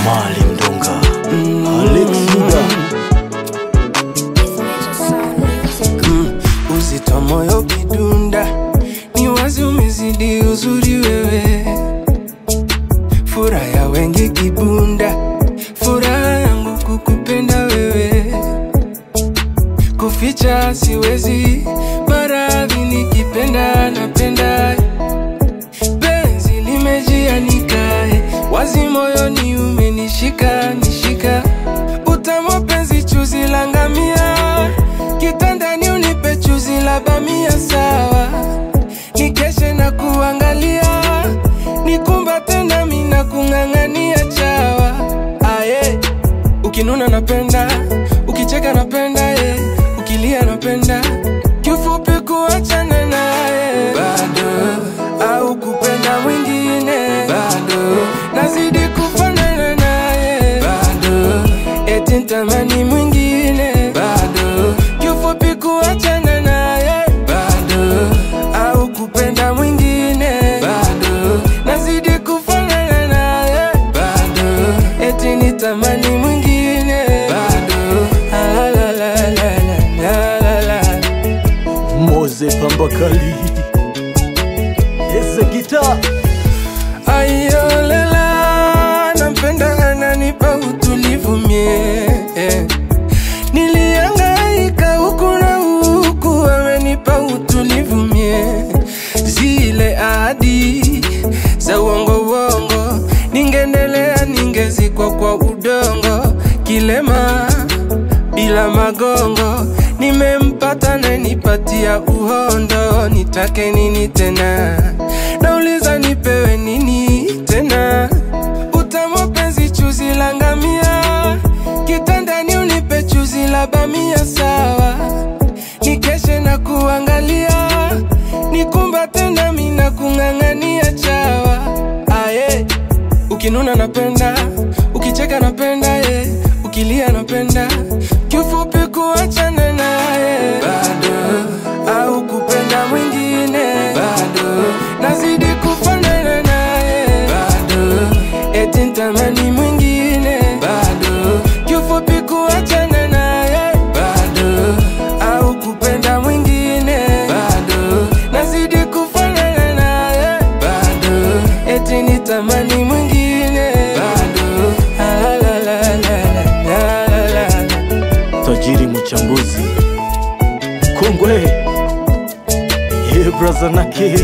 Maalim Donga, Alex Muda. Uzito moyo kidunda, ni wazi umezidi uzuri wewe. Furaha ya wengi kibunda, furaha yangu kukupenda wewe. Kuficha siwezi, maradhi nikipenda napenda. Penzi limejianika, wazi moyoni umenishika nishika. Utamu penzi chuzi la ngamia, kitandani unipe chuzi la bamia sawa. Nikeshe na kuangalia, nikumbate nami na kung'ang'ania chawa. Aye, ukinuna napenda, ukicheka napenda, ukilia napenda. Kifupi kuachana naye bado, au kupenda mwingine bado. Nazidi kufanana naye bado, eti nitamani mwingine bado. Kifupi kuachana naye bado, au kupenda mwingine bado. Nazidi kufanana naye bado, eti nitamani mwingine bado. La la la la la. Moze Pambakali, Eze Guitar. Ayo lela, nampenda ananipa utulivu mie. Nilihangaika huku na huku, amenipa utulivu mie. Zile ahadi za uongo, ningendelea ningezikwa kwa udongo. Kilema bila magongo, nimempata na nipatia uhondo. Nitake nini tena? Nauliza nipewe nini tena? Utamu penzi chuzi la ngamia, kitandani unipe chuzi la bamia sawa. Nikeshe na kuangalia, nikumbate nami na kung'ang'ania chawa. Aye, ukinuna napenda, ukicheka napenda, ukilia napenda. Kifupi kuachana naye bado, au kupenda mwingine bado. Nazidi kufanana naye bado, eti nitamani mwingine bado. Kifupi kuachana naye bado, au kupenda mwingine bado. Nazidi kufanana naye bado, eti nitamani mwingine bado. La la la la la. Tajiri mchambuzi Kongwe, Braza Nake.